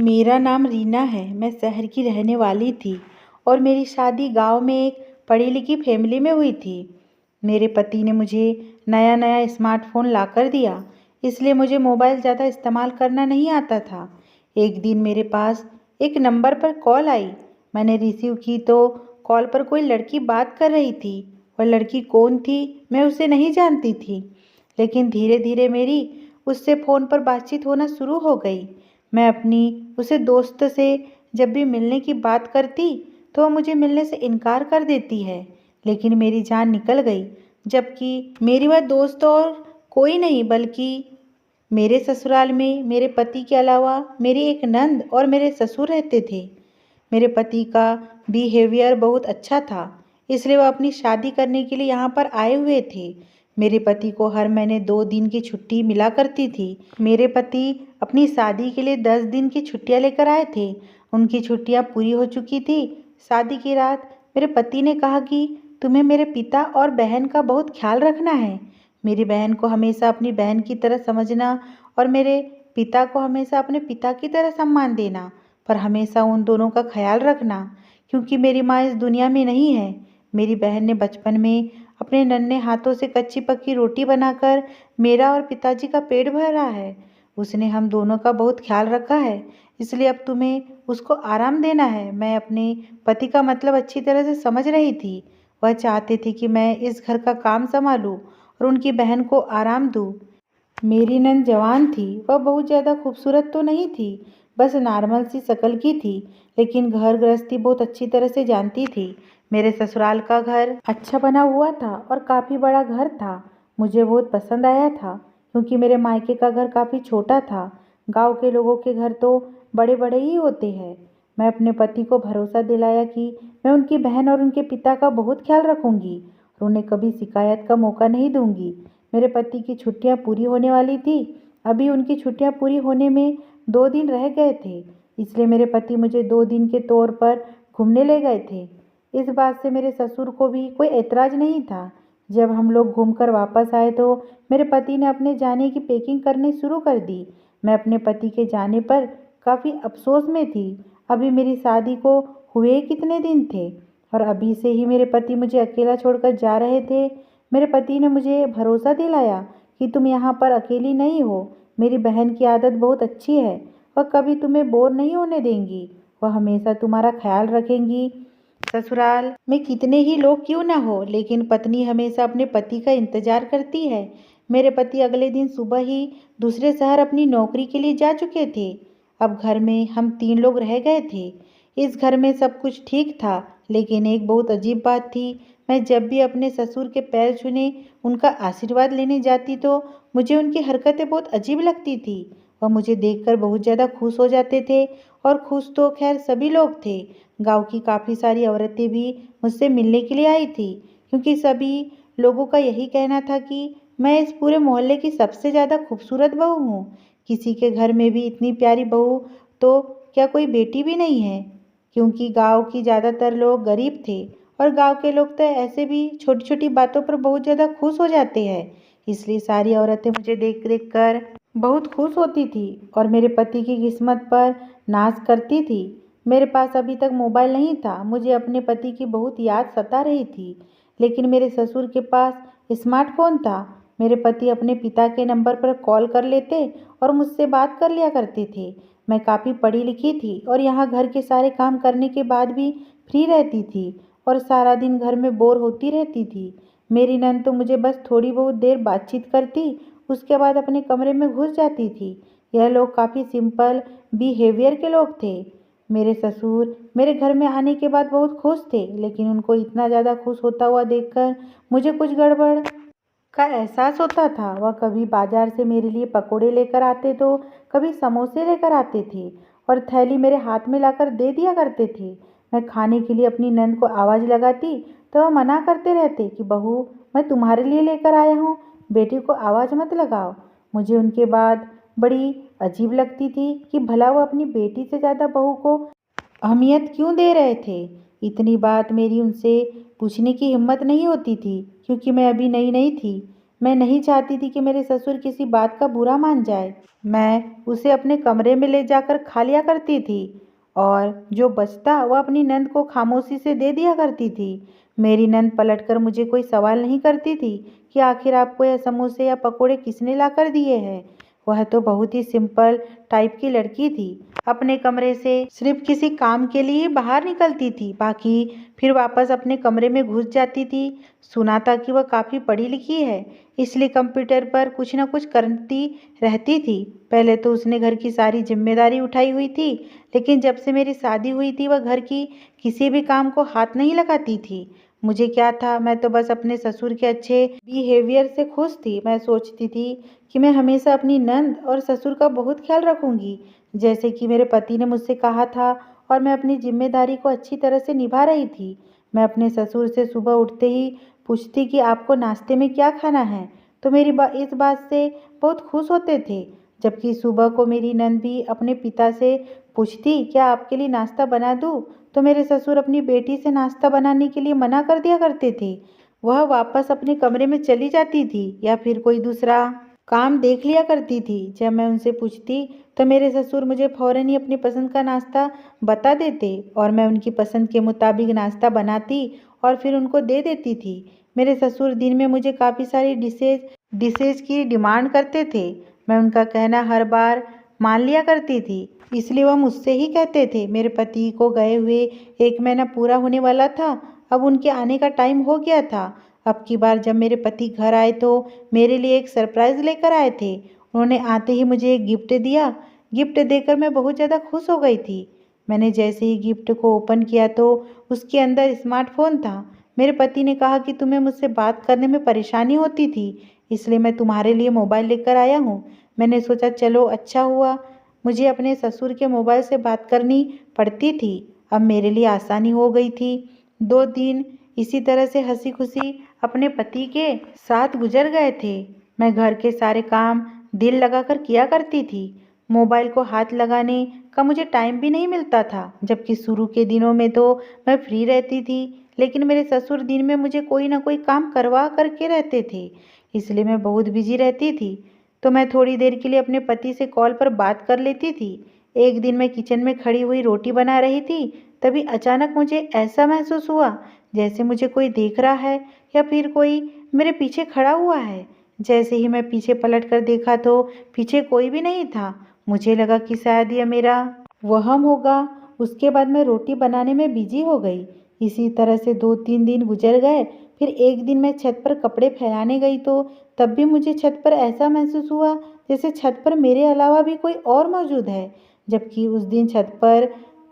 मेरा नाम रीना है। मैं शहर की रहने वाली थी और मेरी शादी गांव में एक पढ़ी लिखी फैमिली में हुई थी। मेरे पति ने मुझे नया नया स्मार्टफोन ला कर दिया, इसलिए मुझे मोबाइल ज़्यादा इस्तेमाल करना नहीं आता था। एक दिन मेरे पास एक नंबर पर कॉल आई। मैंने रिसीव की तो कॉल पर कोई लड़की बात कर रही थी। वह लड़की कौन थी मैं उसे नहीं जानती थी, लेकिन धीरे धीरे मेरी उससे फ़ोन पर बातचीत होना शुरू हो गई। मैं अपनी उसे दोस्त से जब भी मिलने की बात करती तो वह मुझे मिलने से इनकार कर देती है, लेकिन मेरी जान निकल गई। जबकि मेरी वह दोस्त और कोई नहीं बल्कि मेरे ससुराल में मेरे पति के अलावा मेरी एक नंद और मेरे ससुर रहते थे। मेरे पति का बिहेवियर बहुत अच्छा था, इसलिए वह अपनी शादी करने के लिए यहाँ पर आए हुए थे। मेरे पति को हर महीने 2 दिन की छुट्टी मिला करती थी। मेरे पति अपनी शादी के लिए 10 दिन की छुट्टियाँ लेकर आए थे। उनकी छुट्टियाँ पूरी हो चुकी थी। शादी की रात मेरे पति ने कहा कि तुम्हें मेरे पिता और बहन का बहुत ख्याल रखना है। मेरी बहन को हमेशा अपनी बहन की तरह समझना और मेरे पिता को हमेशा अपने पिता की तरह सम्मान देना, पर हमेशा उन दोनों का ख्याल रखना, क्योंकि मेरी माँ इस दुनिया में नहीं है। मेरी बहन ने बचपन में अपने नन्हे हाथों से कच्ची पक्की रोटी बनाकर मेरा और पिताजी का पेट भरा है। उसने हम दोनों का बहुत ख्याल रखा है, इसलिए अब तुम्हें उसको आराम देना है। मैं अपने पति का मतलब अच्छी तरह से समझ रही थी। वह चाहते थे कि मैं इस घर का काम संभालूं और उनकी बहन को आराम दूं। मेरी नंद जवान थी। वह बहुत ज़्यादा खूबसूरत तो नहीं थी, बस नॉर्मल सी शक्ल की थी, लेकिन घर गृहस्थी बहुत अच्छी तरह से जानती थी। मेरे ससुराल का घर अच्छा बना हुआ था और काफ़ी बड़ा घर था। मुझे बहुत पसंद आया था, क्योंकि मेरे मायके का घर काफ़ी छोटा था। गांव के लोगों के घर तो बड़े बड़े ही होते हैं। मैं अपने पति को भरोसा दिलाया कि मैं उनकी बहन और उनके पिता का बहुत ख्याल रखूंगी और उन्हें कभी शिकायत का मौका नहीं दूंगी। मेरे पति की छुट्टियां पूरी होने वाली थी। अभी उनकी छुट्टियां पूरी होने में 2 दिन रह गए थे, इसलिए मेरे पति मुझे 2 दिन के तौर पर घूमने ले गए थे। इस बात से मेरे ससुर को भी कोई ऐतराज़ नहीं था। जब हम लोग घूमकर वापस आए तो मेरे पति ने अपने जाने की पैकिंग करनी शुरू कर दी। मैं अपने पति के जाने पर काफ़ी अफसोस में थी। अभी मेरी शादी को हुए कितने दिन थे और अभी से ही मेरे पति मुझे अकेला छोड़कर जा रहे थे। मेरे पति ने मुझे भरोसा दिलाया कि तुम यहाँ पर अकेली नहीं हो। मेरी बहन की आदत बहुत अच्छी है। वह कभी तुम्हें बोर नहीं होने देंगी। वह हमेशा तुम्हारा ख्याल रखेंगी। ससुराल में कितने ही लोग क्यों ना हो, लेकिन पत्नी हमेशा अपने पति का इंतजार करती है। मेरे पति अगले दिन सुबह ही दूसरे शहर अपनी नौकरी के लिए जा चुके थे। अब घर में हम 3 लोग रह गए थे। इस घर में सब कुछ ठीक था, लेकिन एक बहुत अजीब बात थी। मैं जब भी अपने ससुर के पैर छूने उनका आशीर्वाद लेने जाती तो मुझे उनकी हरकतें बहुत अजीब लगती थी। वह मुझे देखकर बहुत ज़्यादा खुश हो जाते थे, और खुश तो खैर सभी लोग थे। गांव की काफ़ी सारी औरतें भी मुझसे मिलने के लिए आई थी, क्योंकि सभी लोगों का यही कहना था कि मैं इस पूरे मोहल्ले की सबसे ज़्यादा खूबसूरत बहू हूँ। किसी के घर में भी इतनी प्यारी बहू तो क्या कोई बेटी भी नहीं है, क्योंकि गांव की ज़्यादातर लोग गरीब थे और गांव के लोग तो ऐसे भी छोटी छोटी बातों पर बहुत ज़्यादा खुश हो जाते हैं। इसलिए सारी औरतें मुझे देख देख कर बहुत खुश होती थी और मेरे पति की किस्मत पर नाज करती थी। मेरे पास अभी तक मोबाइल नहीं था। मुझे अपने पति की बहुत याद सता रही थी, लेकिन मेरे ससुर के पास स्मार्टफोन था। मेरे पति अपने पिता के नंबर पर कॉल कर लेते और मुझसे बात कर लिया करते थे। मैं काफ़ी पढ़ी लिखी थी और यहाँ घर के सारे काम करने के बाद भी फ्री रहती थी और सारा दिन घर में बोर होती रहती थी। मेरी नंद तो मुझे बस थोड़ी बहुत देर बातचीत करती, उसके बाद अपने कमरे में घुस जाती थी। यह लोग काफ़ी सिंपल बिहेवियर के लोग थे। मेरे ससुर मेरे घर में आने के बाद बहुत खुश थे, लेकिन उनको इतना ज़्यादा खुश होता हुआ देखकर मुझे कुछ गड़बड़ का एहसास होता था। वह कभी बाजार से मेरे लिए पकोड़े लेकर आते तो कभी समोसे लेकर आते थे और थैली मेरे हाथ में लाकर दे दिया करते थे। मैं खाने के लिए अपनी नंद को आवाज़ लगाती तो वह मना करते रहते कि बहू, मैं तुम्हारे लिए लेकर आया हूँ, बेटी को आवाज़ मत लगाओ। मुझे उनके बाद बड़ी अजीब लगती थी कि भला वो अपनी बेटी से ज़्यादा बहू को अहमियत क्यों दे रहे थे। इतनी बात मेरी उनसे पूछने की हिम्मत नहीं होती थी, क्योंकि मैं अभी नई नई थी। मैं नहीं चाहती थी कि मेरे ससुर किसी बात का बुरा मान जाए। मैं उसे अपने कमरे में ले जाकर खा लिया करती थी और जो बचता वह अपनी नंद को खामोशी से दे दिया करती थी। मेरी नंद पलटकर मुझे कोई सवाल नहीं करती थी कि आखिर आपको यह समोसे या पकोड़े किसने ला कर दिए हैं। वह तो बहुत ही सिंपल टाइप की लड़की थी। अपने कमरे से सिर्फ किसी काम के लिए बाहर निकलती थी, बाकी फिर वापस अपने कमरे में घुस जाती थी। सुना था कि वह काफ़ी पढ़ी लिखी है, इसलिए कंप्यूटर पर कुछ न कुछ करती रहती थी। पहले तो उसने घर की सारी जिम्मेदारी उठाई हुई थी, लेकिन जब से मेरी शादी हुई थी वह घर की किसी भी काम को हाथ नहीं लगाती थी। मुझे क्या था, मैं तो बस अपने ससुर के अच्छे बिहेवियर से खुश थी। मैं सोचती थी कि मैं हमेशा अपनी नंद और ससुर का बहुत ख्याल रखूंगी, जैसे कि मेरे पति ने मुझसे कहा था, और मैं अपनी जिम्मेदारी को अच्छी तरह से निभा रही थी। मैं अपने ससुर से सुबह उठते ही पूछती कि आपको नाश्ते में क्या खाना है, तो मेरी इस बात से बहुत खुश होते थे। जबकि सुबह को मेरी नंद भी अपने पिता से पूछती क्या आपके लिए नाश्ता बना दूँ, तो मेरे ससुर अपनी बेटी से नाश्ता बनाने के लिए मना कर दिया करते थे। वह वापस अपने कमरे में चली जाती थी या फिर कोई दूसरा काम देख लिया करती थी। जब मैं उनसे पूछती तो मेरे ससुर मुझे फ़ौरन ही अपनी पसंद का नाश्ता बता देते और मैं उनकी पसंद के मुताबिक नाश्ता बनाती और फिर उनको दे देती थी। मेरे ससुर दिन में मुझे काफ़ी सारी डिशेज की डिमांड करते थे। मैं उनका कहना हर बार मान लिया करती थी, इसलिए वह मुझसे ही कहते थे। मेरे पति को गए हुए 1 महीना पूरा होने वाला था, अब उनके आने का टाइम हो गया था। अब की बार जब मेरे पति घर आए तो मेरे लिए एक सरप्राइज़ लेकर आए थे। उन्होंने आते ही मुझे एक गिफ्ट दिया। गिफ्ट देकर मैं बहुत ज़्यादा खुश हो गई थी। मैंने जैसे ही गिफ्ट को ओपन किया तो उसके अंदर स्मार्टफ़ोन था। मेरे पति ने कहा कि तुम्हें मुझसे बात करने में परेशानी होती थी, इसलिए मैं तुम्हारे लिए मोबाइल लेकर आया हूँ। मैंने सोचा चलो अच्छा हुआ, मुझे अपने ससुर के मोबाइल से बात करनी पड़ती थी, अब मेरे लिए आसानी हो गई थी। 2 दिन इसी तरह से हंसी खुशी अपने पति के साथ गुजर गए थे। मैं घर के सारे काम दिल लगाकर किया करती थी। मोबाइल को हाथ लगाने का मुझे टाइम भी नहीं मिलता था, जबकि शुरू के दिनों में तो मैं फ्री रहती थी, लेकिन मेरे ससुर दिन में मुझे कोई ना कोई काम करवा करके रहते थे, इसलिए मैं बहुत बिजी रहती थी। तो मैं थोड़ी देर के लिए अपने पति से कॉल पर बात कर लेती थी। एक दिन मैं किचन में खड़ी हुई रोटी बना रही थी, तभी अचानक मुझे ऐसा महसूस हुआ जैसे मुझे कोई देख रहा है या फिर कोई मेरे पीछे खड़ा हुआ है। जैसे ही मैं पीछे पलट कर देखा तो पीछे कोई भी नहीं था। मुझे लगा कि शायद यह मेरा वहम होगा। उसके बाद मैं रोटी बनाने में बिजी हो गई। इसी तरह से 2-3 दिन गुजर गए। फिर एक दिन मैं छत पर कपड़े फैलाने गई तो तब भी मुझे छत पर ऐसा महसूस हुआ जैसे छत पर मेरे अलावा भी कोई और मौजूद है, जबकि उस दिन छत पर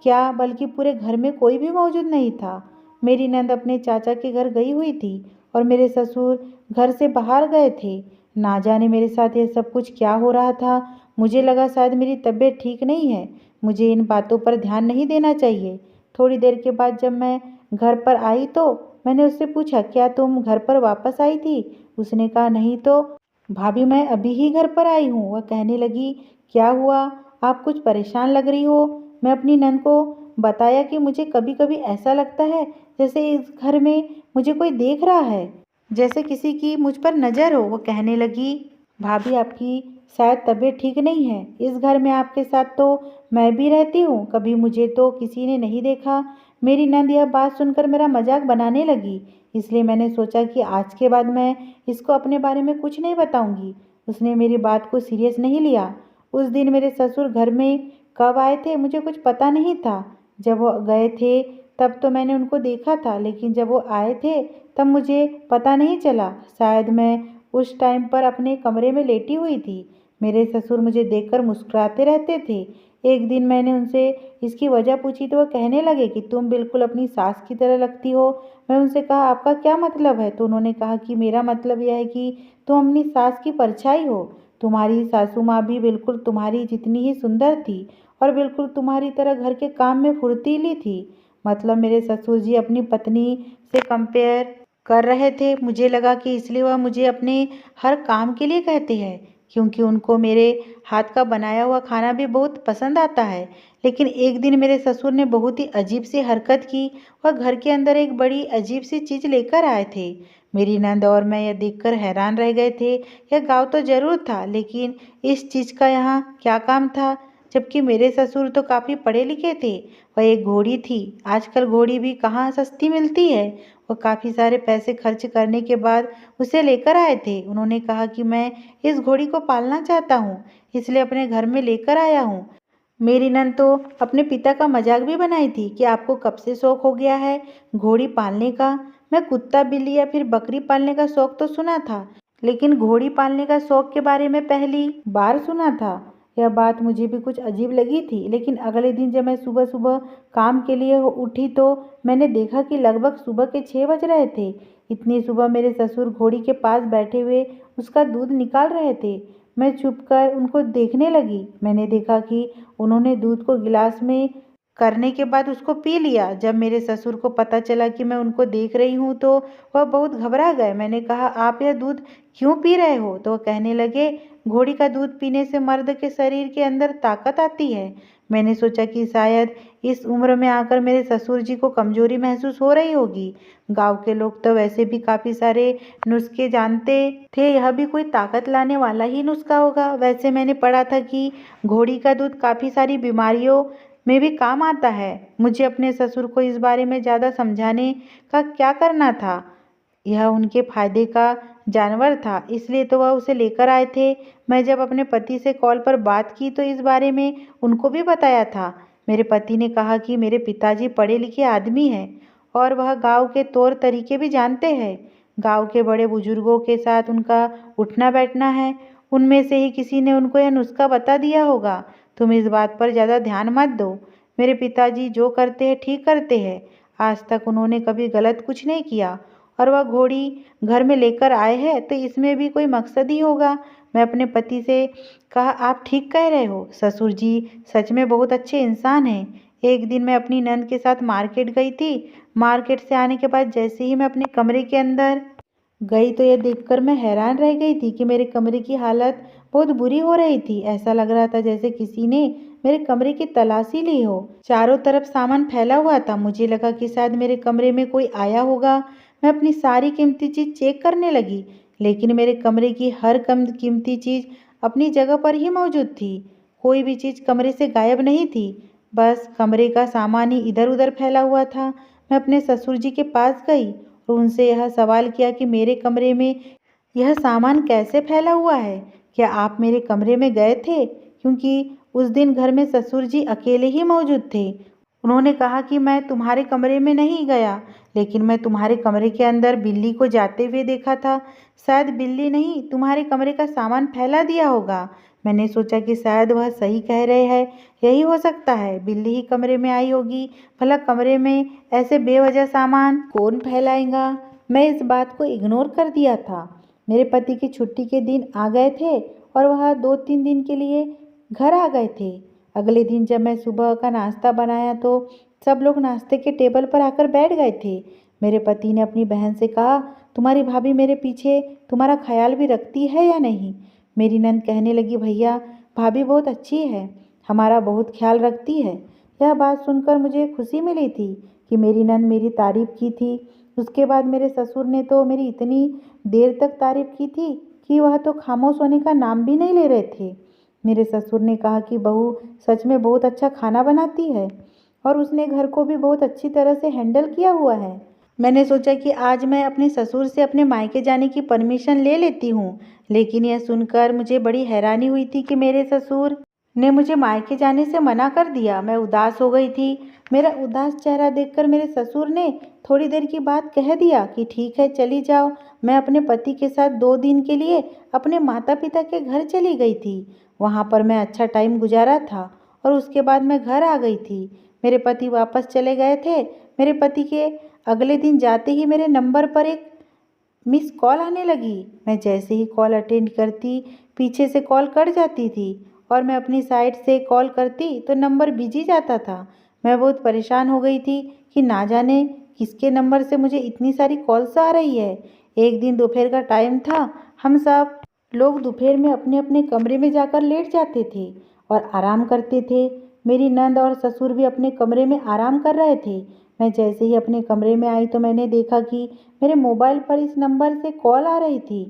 क्या बल्कि पूरे घर में कोई भी मौजूद नहीं था। मेरी नंद अपने चाचा के घर गई हुई थी और मेरे ससुर घर से बाहर गए थे। ना जाने मेरे साथ ये सब कुछ क्या हो रहा था। मुझे लगा शायद मेरी तबीयत ठीक नहीं है, मुझे इन बातों पर ध्यान नहीं देना चाहिए। थोड़ी देर के बाद जब मैं घर पर आई तो मैंने उससे पूछा क्या तुम घर पर वापस आई थी? उसने कहा नहीं तो भाभी मैं अभी ही घर पर आई हूँ। वह कहने लगी क्या हुआ, आप कुछ परेशान लग रही हो। मैं अपनी नंद को बताया कि मुझे कभी कभी ऐसा लगता है जैसे इस घर में मुझे कोई देख रहा है, जैसे किसी की मुझ पर नज़र हो। वो कहने लगी भाभी आपकी शायद तबीयत ठीक नहीं है, इस घर में आपके साथ तो मैं भी रहती हूँ, कभी मुझे तो किसी ने नहीं देखा। मेरी नंद यह बात सुनकर मेरा मजाक बनाने लगी, इसलिए मैंने सोचा कि आज के बाद मैं इसको अपने बारे में कुछ नहीं बताऊंगी। उसने मेरी बात को सीरियस नहीं लिया। उस दिन मेरे ससुर घर में कब आए थे मुझे कुछ पता नहीं था। जब वो गए थे तब तो मैंने उनको देखा था, लेकिन जब वो आए थे तब मुझे पता नहीं चला। शायद मैं उस टाइम पर अपने कमरे में लेटी हुई थी। मेरे ससुर मुझे देखकर मुस्कुराते रहते थे। एक दिन मैंने उनसे इसकी वजह पूछी तो वो कहने लगे कि तुम बिल्कुल अपनी सास की तरह लगती हो। मैं उनसे कहा आपका क्या मतलब है? तो उन्होंने कहा कि मेरा मतलब यह है कि तुम अपनी सास की परछाई हो। तुम्हारी सासू माँ भी बिल्कुल तुम्हारी जितनी ही सुंदर थी और बिल्कुल तुम्हारी तरह घर के काम में फुर्तीली थी। मतलब मेरे ससुर जी अपनी पत्नी से कंपेयर कर रहे थे। मुझे लगा कि इसलिए वह मुझे अपने हर काम के लिए कहते हैं, क्योंकि उनको मेरे हाथ का बनाया हुआ खाना भी बहुत पसंद आता है। लेकिन एक दिन मेरे ससुर ने बहुत ही अजीब सी हरकत की। वह घर के अंदर एक बड़ी अजीब सी चीज़ लेकर आए थे। मेरी नंद और मैं यह देखकर हैरान रह गए थे। यह गाँव तो जरूर था, लेकिन इस चीज़ का यहाँ क्या काम था, जबकि मेरे ससुर तो काफ़ी पढ़े लिखे थे। वह एक घोड़ी थी। आजकल घोड़ी भी कहाँ सस्ती मिलती है। वो काफ़ी सारे पैसे खर्च करने के बाद उसे लेकर आए थे। उन्होंने कहा कि मैं इस घोड़ी को पालना चाहता हूँ, इसलिए अपने घर में लेकर आया हूँ। मेरी नंद तो अपने पिता का मजाक भी बनाई थी कि आपको कब से शौक हो गया है घोड़ी पालने का। मैं कुत्ता, बिल्ली या फिर बकरी पालने का शौक तो सुना था, लेकिन घोड़ी पालने का शौक के बारे में पहली बार सुना था। यह बात मुझे भी कुछ अजीब लगी थी, लेकिन अगले दिन जब मैं सुबह सुबह काम के लिए उठी तो मैंने देखा कि लगभग सुबह के 6 बज रहे थे। इतनी सुबह मेरे ससुर घोड़ी के पास बैठे हुए उसका दूध निकाल रहे थे। मैं चुपकर उनको देखने लगी। मैंने देखा कि उन्होंने दूध को गिलास में करने के बाद उसको पी लिया। जब मेरे ससुर को पता चला कि मैं उनको देख रही हूँ तो वह बहुत घबरा गए। मैंने कहा, आप यह दूध क्यों पी रहे हो? तो वह कहने लगे, घोड़ी का दूध पीने से मर्द के शरीर के अंदर ताकत आती है। मैंने सोचा कि शायद इस उम्र में आकर मेरे ससुर जी को कमजोरी महसूस हो रही होगी। गांव के लोग तो वैसे भी काफ़ी सारे नुस्खे जानते थे, यह भी कोई ताकत लाने वाला ही नुस्खा होगा। वैसे मैंने पढ़ा था कि घोड़ी का दूध काफ़ी सारी बीमारियों में भी काम आता है। मुझे अपने ससुर को इस बारे में ज़्यादा समझाने का क्या करना था। यह उनके फायदे का जानवर था, इसलिए तो वह उसे लेकर आए थे। मैं जब अपने पति से कॉल पर बात की तो इस बारे में उनको भी बताया था। मेरे पति ने कहा कि मेरे पिताजी पढ़े लिखे आदमी हैं और वह गांव के तौर तरीके भी जानते हैं। गांव के बड़े बुजुर्गों के साथ उनका उठना बैठना है, उनमें से ही किसी ने उनको यह नुस्खा बता दिया होगा। तुम इस बात पर ज़्यादा ध्यान मत दो। मेरे पिताजी जो करते हैं ठीक करते हैं। आज तक उन्होंने कभी गलत कुछ नहीं किया, और वह घोड़ी घर में लेकर आए हैं तो इसमें भी कोई मकसद ही होगा। मैं अपने पति से कहा, आप ठीक कह रहे हो, ससुर जी सच में बहुत अच्छे इंसान हैं। एक दिन मैं अपनी नंद के साथ मार्केट गई थी। मार्केट से आने के बाद जैसे ही मैं अपने कमरे के अंदर गई तो यह देखकर मैं हैरान रह गई थी कि मेरे कमरे की हालत बहुत बुरी हो रही थी। ऐसा लग रहा था जैसे किसी ने मेरे कमरे की तलाशी ली हो। चारों तरफ सामान फैला हुआ था। मुझे लगा कि शायद मेरे कमरे में कोई आया होगा। मैं अपनी सारी कीमती चीज़ चेक करने लगी, लेकिन मेरे कमरे की हर कम कीमती चीज़ अपनी जगह पर ही मौजूद थी। कोई भी चीज़ कमरे से गायब नहीं थी, बस कमरे का सामान ही इधर उधर फैला हुआ था। मैं अपने ससुर जी के पास गई और उनसे यह सवाल किया कि मेरे कमरे में यह सामान कैसे फैला हुआ है? क्या आप मेरे कमरे में गए थे? क्योंकि उस दिन घर में ससुर जी अकेले ही मौजूद थे। उन्होंने कहा कि मैं तुम्हारे कमरे में नहीं गया, लेकिन मैं तुम्हारे कमरे के अंदर बिल्ली को जाते हुए देखा था। शायद बिल्ली नहीं, तुम्हारे कमरे का सामान फैला दिया होगा। मैंने सोचा कि शायद वह सही कह रहे हैं, यही हो सकता है, बिल्ली ही कमरे में आई होगी। भला कमरे में ऐसे बेवजह सामान कौन फैलाएगा? मैं इस बात को इग्नोर कर दिया था। मेरे पति की छुट्टी के दिन आ गए थे और वह 2-3 दिन के लिए घर आ गए थे। अगले दिन जब मैं सुबह का नाश्ता बनाया तो सब लोग नाश्ते के टेबल पर आकर बैठ गए थे। मेरे पति ने अपनी बहन से कहा, तुम्हारी भाभी मेरे पीछे तुम्हारा ख्याल भी रखती है या नहीं? मेरी नंद कहने लगी, भैया भाभी बहुत अच्छी है, हमारा बहुत ख्याल रखती है। यह बात सुनकर मुझे खुशी मिली थी कि मेरी नंद मेरी तारीफ की थी। उसके बाद मेरे ससुर ने तो मेरी इतनी देर तक तारीफ की थी कि वह तो खामोश होने का नाम भी नहीं ले रहे थे। मेरे ससुर ने कहा कि बहू सच में बहुत अच्छा खाना बनाती है और उसने घर को भी बहुत अच्छी तरह से हैंडल किया हुआ है। मैंने सोचा कि आज मैं अपने ससुर से अपने मायके जाने की परमिशन ले लेती हूँ, लेकिन यह सुनकर मुझे बड़ी हैरानी हुई थी कि मेरे ससुर ने मुझे मायके जाने से मना कर दिया। मैं उदास हो गई थी। मेरा उदास चेहरा देखकर मेरे ससुर ने थोड़ी देर की बात कह दिया कि ठीक है, चली जाओ। मैं अपने पति के साथ 2 दिन के लिए अपने माता पिता के घर चली गई थी। वहाँ पर मैं अच्छा टाइम गुजारा था और उसके बाद मैं घर आ गई थी। मेरे पति वापस चले गए थे। मेरे पति के अगले दिन जाते ही मेरे नंबर पर एक मिस कॉल आने लगी। मैं जैसे ही कॉल अटेंड करती, पीछे से कॉल कट जाती थी और मैं अपनी साइड से कॉल करती तो नंबर बिजी जाता था। मैं बहुत परेशान हो गई थी कि ना जाने किसके नंबर से मुझे इतनी सारी कॉल्स आ रही है। एक दिन दोपहर का टाइम था। हम सब लोग दोपहर में अपने अपने कमरे में जाकर लेट जाते थे और आराम करते थे। मेरी नंद और ससुर भी अपने कमरे में आराम कर रहे थे। मैं जैसे ही अपने कमरे में आई तो मैंने देखा कि मेरे मोबाइल पर इस नंबर से कॉल आ रही थी।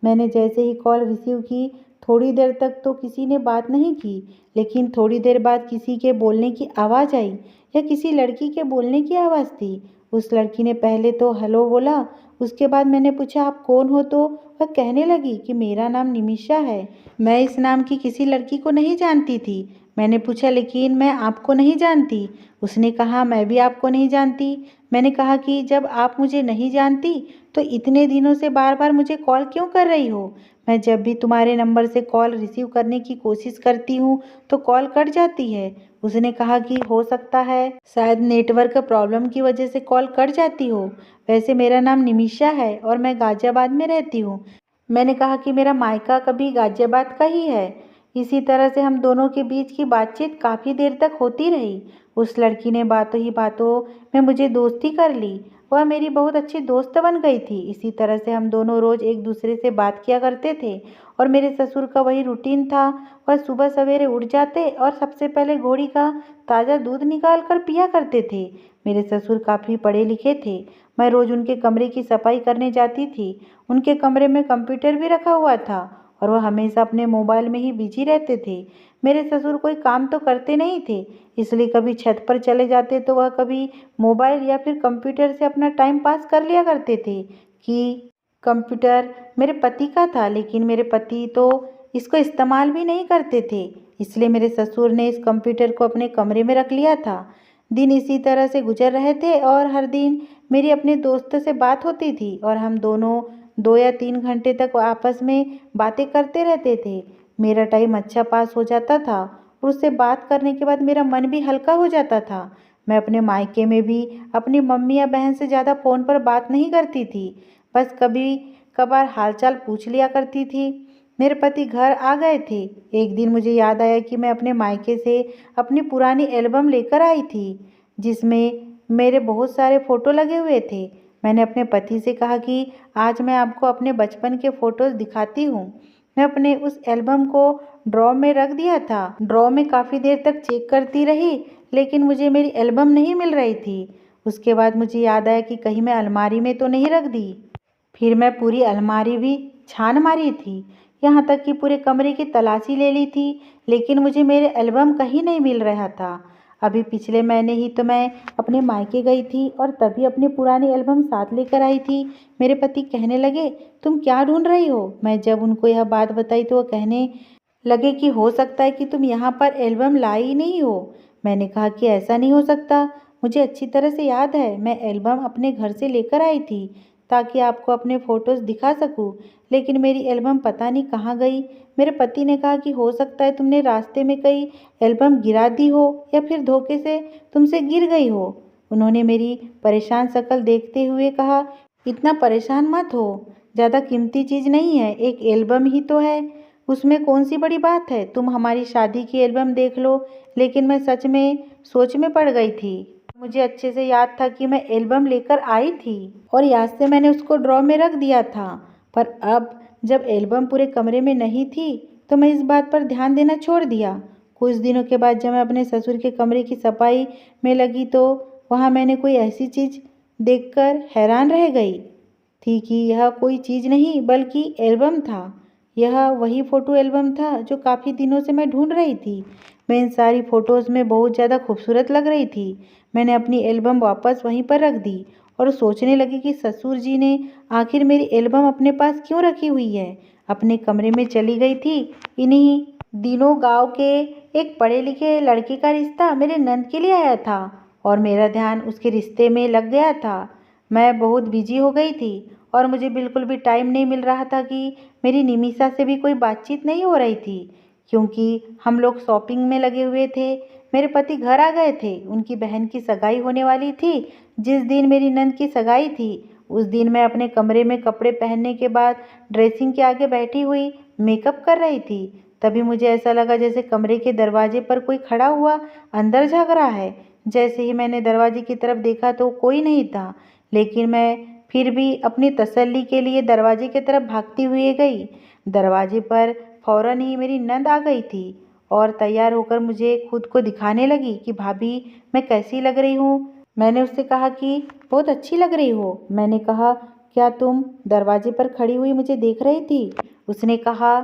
मैंने जैसे ही कॉल रिसीव की, थोड़ी देर तक तो किसी ने बात नहीं की, लेकिन थोड़ी देर बाद किसी के बोलने की आवाज़ आई। यह किसी लड़की के बोलने की आवाज़ थी। उस लड़की ने पहले तो हेलो बोला, उसके बाद मैंने पूछा आप कौन हो, तो वह कहने लगी कि मेरा नाम निमिषा है। मैं इस नाम की किसी लड़की को नहीं जानती थी। मैंने पूछा लेकिन मैं आपको नहीं जानती। उसने कहा मैं भी आपको नहीं जानती। मैंने कहा कि जब आप मुझे नहीं जानती तो इतने दिनों से बार बार मुझे कॉल क्यों कर रही हो? मैं जब भी तुम्हारे नंबर से कॉल रिसीव करने की कोशिश करती हूँ तो कॉल कट जाती है। उसने कहा कि हो सकता है शायद नेटवर्क प्रॉब्लम की वजह से कॉल कट जाती हो। वैसे मेरा नाम निमिषा है और मैं गाजियाबाद में रहती हूँ। मैंने कहा कि मेरा मायका कभी गाजियाबाद का ही है। इसी तरह से हम दोनों के बीच की बातचीत काफ़ी देर तक होती रही। उस लड़की ने बातों ही बातों में मुझे दोस्ती कर ली। वह मेरी बहुत अच्छी दोस्त बन गई थी। इसी तरह से हम दोनों रोज़ एक दूसरे से बात किया करते थे और मेरे ससुर का वही रूटीन था। वह सुबह सवेरे उठ जाते और सबसे पहले घोड़ी का ताज़ा दूध निकाल कर पिया करते थे। मेरे ससुर काफ़ी पढ़े लिखे थे। मैं रोज़ उनके कमरे की सफाई करने जाती थी। उनके कमरे में कंप्यूटर भी रखा हुआ था और वह हमेशा अपने मोबाइल में ही बिजी रहते थे। मेरे ससुर कोई काम तो करते नहीं थे, इसलिए कभी छत पर चले जाते तो वह कभी मोबाइल या फिर कंप्यूटर से अपना टाइम पास कर लिया करते थे कि कंप्यूटर मेरे पति का था, लेकिन मेरे पति तो इसको इस्तेमाल भी नहीं करते थे। इसलिए मेरे ससुर ने इस कंप्यूटर को अपने कमरे में रख लिया था। दिन इसी तरह से गुजर रहे थे और हर दिन मेरी अपने दोस्त से बात होती थी और हम दोनों 2 या 3 घंटे तक आपस में बातें करते रहते थे। मेरा टाइम अच्छा पास हो जाता था और उससे बात करने के बाद मेरा मन भी हल्का हो जाता था। मैं अपने मायके में भी अपनी मम्मी या बहन से ज़्यादा फ़ोन पर बात नहीं करती थी, बस कभी कभार हालचाल पूछ लिया करती थी। मेरे पति घर आ गए थे। एक दिन मुझे याद आया कि मैं अपने मायके से अपनी पुरानी एल्बम लेकर आई थी, जिसमें मेरे बहुत सारे फ़ोटो लगे हुए थे। मैंने अपने पति से कहा कि आज मैं आपको अपने बचपन के फ़ोटोज़ दिखाती हूँ। मैं अपने उस एल्बम को ड्रॉ में रख दिया था। ड्रॉ में काफ़ी देर तक चेक करती रही, लेकिन मुझे मेरी एल्बम नहीं मिल रही थी। उसके बाद मुझे याद आया कि कहीं मैं अलमारी में तो नहीं रख दी। फिर मैं पूरी अलमारी भी छान मारी थी, यहाँ तक कि पूरे कमरे की तलाशी ले ली थी, लेकिन मुझे मेरे एल्बम कहीं नहीं मिल रहा था। अभी पिछले महीने ही तो मैं अपने मायके गई थी और तभी अपनी पुरानी एल्बम साथ लेकर आई थी। मेरे पति कहने लगे तुम क्या ढूंढ रही हो? मैं जब उनको यह बात बताई तो वो कहने लगे कि हो सकता है कि तुम यहाँ पर एल्बम लाई ही नहीं हो। मैंने कहा कि ऐसा नहीं हो सकता, मुझे अच्छी तरह से याद है मैं एल्बम अपने घर से लेकर आई थी ताकि आपको अपने फ़ोटोज़ दिखा सकूं, लेकिन मेरी एल्बम पता नहीं कहाँ गई। मेरे पति ने कहा कि हो सकता है तुमने रास्ते में कई एल्बम गिरा दी हो या फिर धोखे से तुमसे गिर गई हो। उन्होंने मेरी परेशान शक्ल देखते हुए कहा इतना परेशान मत हो, ज़्यादा कीमती चीज़ नहीं है, एक एल्बम ही तो है, उसमें कौन सी बड़ी बात है। तुम हमारी शादी की एल्बम देख लो। लेकिन मैं सच में सोच में पड़ गई थी। मुझे अच्छे से याद था कि मैं एल्बम लेकर आई थी और याद से मैंने उसको ड्रॉ में रख दिया था। पर अब जब एल्बम पूरे कमरे में नहीं थी तो मैं इस बात पर ध्यान देना छोड़ दिया। कुछ दिनों के बाद जब मैं अपने ससुर के कमरे की सफाई में लगी तो वहाँ मैंने कोई ऐसी चीज़ देखकर हैरान रह गई थी कि यह कोई चीज़ नहीं बल्कि एल्बम था। यह वही फ़ोटो एल्बम था जो काफ़ी दिनों से मैं ढूंढ रही थी। मैं इन सारी फ़ोटोज़ में बहुत ज़्यादा खूबसूरत लग रही थी। मैंने अपनी एल्बम वापस वहीं पर रख दी और सोचने लगी कि ससुर जी ने आखिर मेरी एल्बम अपने पास क्यों रखी हुई है। अपने कमरे में चली गई थी। इन्हीं दिनों गांव के एक पढ़े लिखे लड़के का रिश्ता मेरे नंद के लिए आया था और मेरा ध्यान उसके रिश्ते में लग गया था। मैं बहुत बिजी हो गई थी और मुझे बिल्कुल भी टाइम नहीं मिल रहा था कि मेरी निमिषा से भी कोई बातचीत नहीं हो रही थी, क्योंकि हम लोग शॉपिंग में लगे हुए थे। मेरे पति घर आ गए थे, उनकी बहन की सगाई होने वाली थी। जिस दिन मेरी नंद की सगाई थी उस दिन मैं अपने कमरे में कपड़े पहनने के बाद ड्रेसिंग के आगे बैठी हुई मेकअप कर रही थी। तभी मुझे ऐसा लगा जैसे कमरे के दरवाजे पर कोई खड़ा हुआ अंदर झाँक रहा है। जैसे ही मैंने दरवाजे की तरफ देखा तो कोई नहीं था, लेकिन मैं फिर भी अपनी तसल्ली के लिए दरवाजे की तरफ भागती हुई गई। दरवाजे पर फौरन ही मेरी नंद आ गई थी और तैयार होकर मुझे खुद को दिखाने लगी कि भाभी मैं कैसी लग रही हूँ। मैंने उससे कहा कि बहुत अच्छी लग रही हो। मैंने कहा, क्या तुम दरवाजे पर खड़ी हुई मुझे देख रही थी? उसने कहा,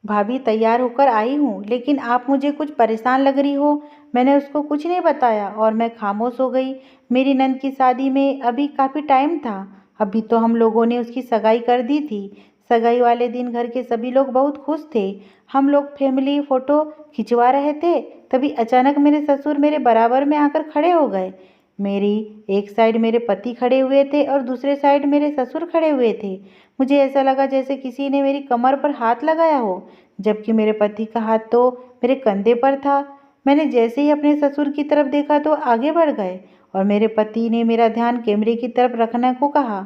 भाभी तैयार होकर आई हूँ, लेकिन आप मुझे कुछ परेशान लग रही हो। मैंने उसको कुछ नहीं बताया और मैं खामोश हो गई। मेरी नंद की शादी में अभी काफ़ी टाइम था। अभी तो हम लोगों ने उसकी सगाई कर दी थी। सगाई वाले दिन घर के सभी लोग बहुत खुश थे। हम लोग फैमिली फ़ोटो खिंचवा रहे थे, तभी अचानक मेरे ससुर मेरे बराबर में आकर खड़े हो गए। मेरी एक साइड मेरे पति खड़े हुए थे और दूसरे साइड मेरे ससुर खड़े हुए थे। मुझे ऐसा लगा जैसे किसी ने मेरी कमर पर हाथ लगाया हो, जबकि मेरे पति का हाथ तो मेरे कंधे पर था। मैंने जैसे ही अपने ससुर की तरफ देखा तो आगे बढ़ गए और मेरे पति ने मेरा ध्यान कैमरे की तरफ रखने को कहा।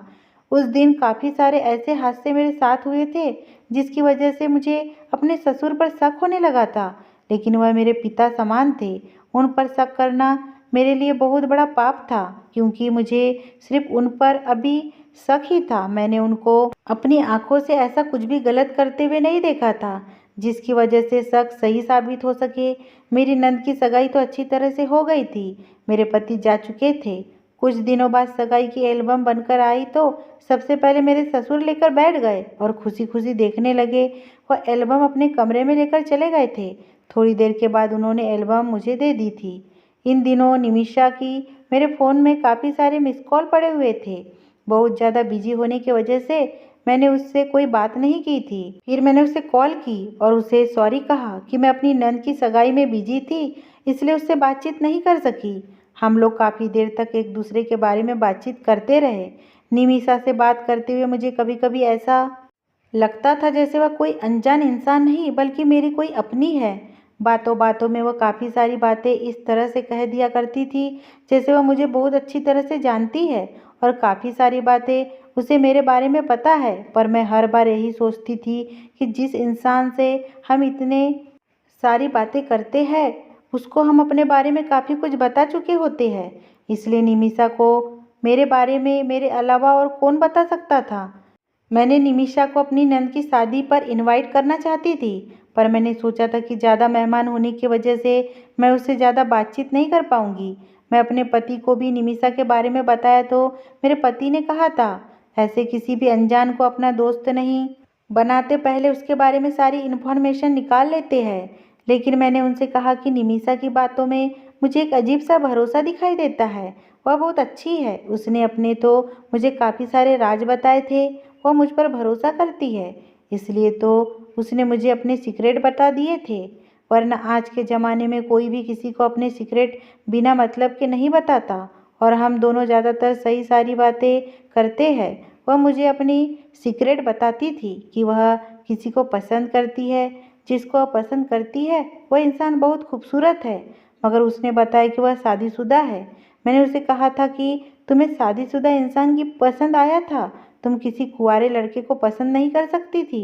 उस दिन काफ़ी सारे ऐसे हादसे मेरे साथ हुए थे जिसकी वजह से मुझे अपने ससुर पर शक होने लगा था, लेकिन वह मेरे पिता समान थे। उन पर शक करना मेरे लिए बहुत बड़ा पाप था, क्योंकि मुझे सिर्फ उन पर अभी शक ही था। मैंने उनको अपनी आंखों से ऐसा कुछ भी गलत करते हुए नहीं देखा था जिसकी वजह से शक सही साबित हो सके। मेरी नंद की सगाई तो अच्छी तरह से हो गई थी। मेरे पति जा चुके थे। कुछ दिनों बाद सगाई की एल्बम बनकर आई तो सबसे पहले मेरे ससुर लेकर बैठ गए और खुशी खुशी देखने लगे। वह एल्बम अपने कमरे में लेकर चले गए थे। थोड़ी देर के बाद उन्होंने एल्बम मुझे दे दी थी। इन दिनों निमिषा की मेरे फ़ोन में काफ़ी सारे मिस कॉल पड़े हुए थे। बहुत ज़्यादा बिजी होने की वजह से मैंने उससे कोई बात नहीं की थी। फिर मैंने उसे कॉल की और उसे सॉरी कहा कि मैं अपनी नंद की सगाई में बिजी थी, इसलिए उससे बातचीत नहीं कर सकी। हम लोग काफ़ी देर तक एक दूसरे के बारे में बातचीत करते रहे। निमिषा से बात करते हुए मुझे कभी कभी ऐसा लगता था जैसे वह कोई अनजान इंसान नहीं बल्कि मेरी कोई अपनी है। बातों बातों में वह काफ़ी सारी बातें इस तरह से कह दिया करती थी जैसे वह मुझे बहुत अच्छी तरह से जानती है, और काफ़ी सारी बातें उसे मेरे बारे में पता है। पर मैं हर बार यही सोचती थी कि जिस इंसान से हम इतने सारी बातें करते हैं उसको हम अपने बारे में काफ़ी कुछ बता चुके होते हैं। इसलिए निमिषा को मेरे बारे में मेरे अलावा और कौन बता सकता था। मैंने निमिषा को अपनी नंद की शादी पर इनवाइट करना चाहती थी, पर मैंने सोचा था कि ज़्यादा मेहमान होने की वजह से मैं उससे ज़्यादा बातचीत नहीं कर पाऊंगी। मैं अपने पति को भी निमिषा के बारे में बताया तो मेरे पति ने कहा था, ऐसे किसी भी अनजान को अपना दोस्त नहीं बनाते, पहले उसके बारे में सारी इन्फॉर्मेशन निकाल लेते हैं। लेकिन मैंने उनसे कहा कि निमिषा की बातों में मुझे एक अजीब सा भरोसा दिखाई देता है। वह बहुत अच्छी है। उसने अपने तो मुझे काफ़ी सारे राज बताए थे। वह मुझ पर भरोसा करती है, इसलिए तो उसने मुझे अपने सीक्रेट बता दिए थे। वरना आज के ज़माने में कोई भी किसी को अपने सीक्रेट बिना मतलब के नहीं बताता, और हम दोनों ज़्यादातर सही सारी बातें करते हैं। वह मुझे अपनी सीक्रेट बताती थी कि वह किसी को पसंद करती है। जिसको वह पसंद करती है वह इंसान बहुत खूबसूरत है, मगर उसने बताया कि वह शादीशुदा है। मैंने उसे कहा था कि तुम्हें शादीशुदा इंसान की पसंद आया था, तुम किसी कुंवारे लड़के को पसंद नहीं कर सकती थी।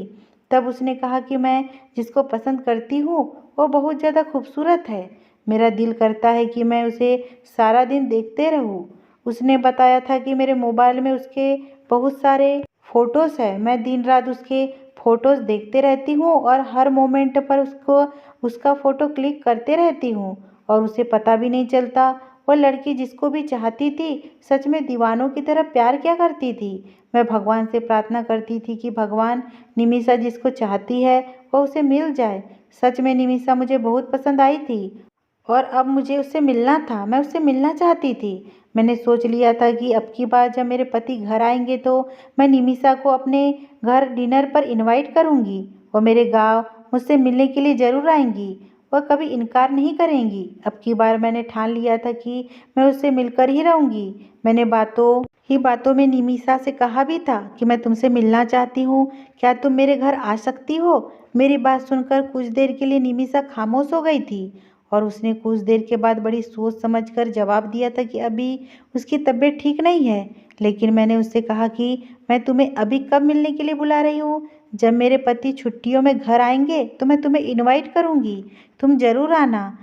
तब उसने कहा कि मैं जिसको पसंद करती हूँ वो बहुत ज़्यादा खूबसूरत है। मेरा दिल करता है कि मैं उसे सारा दिन देखते रहूँ। उसने बताया था कि मेरे मोबाइल में उसके बहुत सारे फ़ोटोज़ है। मैं दिन रात उसके फ़ोटोज़ देखते रहती हूँ और हर मोमेंट पर उसका फ़ोटो क्लिक करते रहती हूँ, और उसे पता भी नहीं चलता। वह लड़की जिसको भी चाहती थी सच में दीवानों की तरह प्यार क्या करती थी। मैं भगवान से प्रार्थना करती थी कि भगवान, निमिषा जिसको चाहती है वह उसे मिल जाए। सच में निमिषा मुझे बहुत पसंद आई थी और अब मुझे उससे मिलना था। मैं उससे मिलना चाहती थी। मैंने सोच लिया था कि अब की बार जब मेरे पति घर आएंगे तो मैं निमिषा को अपने घर डिनर पर इनवाइट करूंगी। वो मेरे गांव मुझसे मिलने के लिए ज़रूर आएंगी। वह कभी इनकार नहीं करेंगी। अब की बार मैंने ठान लिया था कि मैं उससे मिलकर ही रहूंगी। मैंने बातों में निमिषा से कहा भी था कि मैं तुमसे मिलना चाहती हूँ, क्या तुम मेरे घर आ सकती हो। मेरी बात सुनकर कुछ देर के लिए निमिषा खामोश हो गई थी, और उसने कुछ देर के बाद बड़ी सोच समझकर जवाब दिया था कि अभी उसकी तबीयत ठीक नहीं है। लेकिन मैंने उससे कहा कि मैं तुम्हें अभी कब मिलने के लिए बुला रही हूँ। जब मेरे पति छुट्टियों में घर आएंगे तो मैं तुम्हें इनवाइट करूँगी, तुम ज़रूर आना।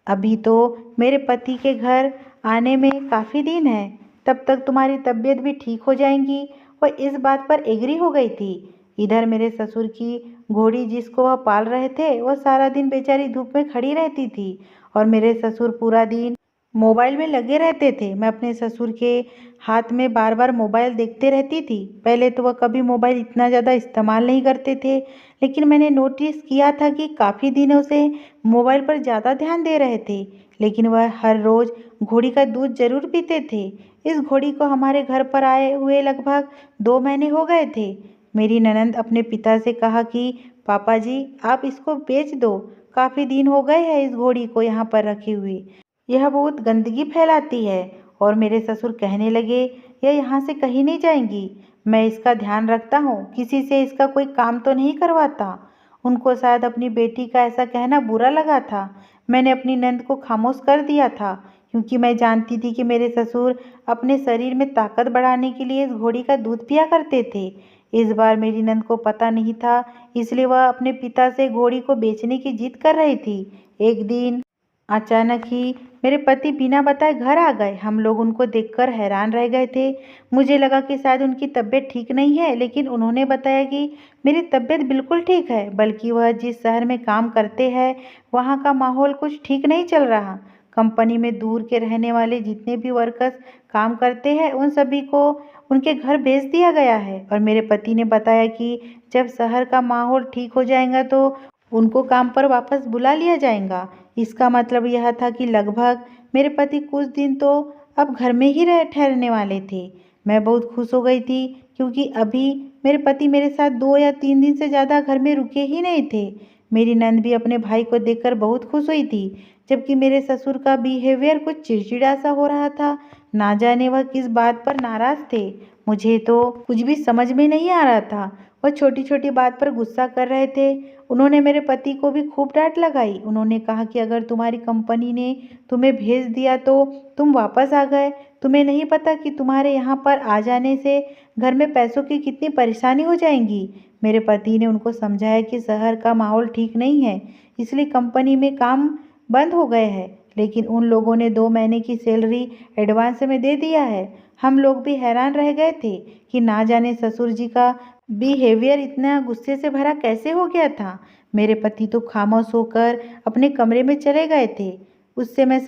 अभी तो मेरे पति के घर आने में काफ़ी दिन है, तब तक तुम्हारी तबीयत भी ठीक हो जाएगी। वह इस बात पर एग्री हो गई थी। इधर मेरे ससुर की घोड़ी जिसको वह पाल रहे थे वह सारा दिन बेचारी धूप में खड़ी रहती थी, और मेरे ससुर पूरा दिन मोबाइल में लगे रहते थे। मैं अपने ससुर के हाथ में बार बार मोबाइल देखते रहती थी। पहले तो वह कभी मोबाइल इतना ज़्यादा इस्तेमाल नहीं करते थे, लेकिन मैंने नोटिस किया था कि काफ़ी दिनों से मोबाइल पर ज़्यादा ध्यान दे रहे थे। लेकिन वह हर रोज़ घोड़ी का दूध जरूर पीते थे। इस घोड़ी को हमारे घर पर आए हुए लगभग 2 महीने हो गए थे। मेरी ननंद अपने पिता से कहा कि पापा जी, आप इसको बेच दो। काफ़ी दिन हो गए हैं इस घोड़ी को यहाँ पर रखे हुए। यह बहुत गंदगी फैलाती है। और मेरे ससुर कहने लगे, यह यहाँ से कहीं नहीं जाएंगी। मैं इसका ध्यान रखता हूँ, किसी से इसका कोई काम तो नहीं करवाता। उनको शायद अपनी बेटी का ऐसा कहना बुरा लगा था। मैंने अपनी नंद को खामोश कर दिया था, क्योंकि मैं जानती थी कि मेरे ससुर अपने शरीर में ताकत बढ़ाने के लिए इस घोड़ी का दूध पिया करते थे। इस बार मेरी नंद को पता नहीं था, इसलिए वह अपने पिता से घोड़ी को बेचने की जिद कर रही थी। एक दिन अचानक ही मेरे पति बिना बताए घर आ गए। हम लोग उनको देखकर हैरान रह गए थे। मुझे लगा कि शायद उनकी तबीयत ठीक नहीं है, लेकिन उन्होंने बताया कि मेरी तबीयत बिल्कुल ठीक है, बल्कि वह जिस शहर में काम करते हैं वहाँ का माहौल कुछ ठीक नहीं चल रहा। कंपनी में दूर के रहने वाले जितने भी वर्कर्स काम करते हैं उन सभी को उनके घर भेज दिया गया है। और मेरे पति ने बताया कि जब शहर का माहौल ठीक हो जाएगा तो उनको काम पर वापस बुला लिया जाएगा। इसका मतलब यह था कि लगभग मेरे पति कुछ दिन तो अब घर में ही ठहरने वाले थे। मैं बहुत खुश हो गई थी, क्योंकि अभी मेरे पति मेरे साथ 2 या 3 दिन से ज़्यादा घर में रुके ही नहीं थे। मेरी नंद भी अपने भाई को देखकर बहुत खुश हुई थी, जबकि मेरे ससुर का बिहेवियर कुछ चिड़चिड़ा सा हो रहा था। ना जाने वह किस बात पर नाराज थे। मुझे तो कुछ भी समझ में नहीं आ रहा था। वह छोटी छोटी बात पर गुस्सा कर रहे थे। उन्होंने मेरे पति को भी खूब डांट लगाई। उन्होंने कहा कि अगर तुम्हारी कंपनी ने तुम्हें भेज दिया तो तुम वापस आ गए। तुम्हें नहीं पता कि तुम्हारे यहाँ पर आ जाने से घर में पैसों की कितनी परेशानी हो जाएंगी। मेरे पति ने उनको समझाया कि शहर का माहौल ठीक नहीं है, इसलिए कंपनी में काम बंद हो गए हैं। लेकिन उन लोगों ने 2 महीने की सैलरी एडवांस में दे दिया है। हम लोग भी हैरान रह गए थे कि ना जाने ससुर जी का बिहेवियर इतना गुस्से से भरा कैसे हो गया था। मेरे पति तो खामोश होकर अपने कमरे में चले गए थे। गुस्से में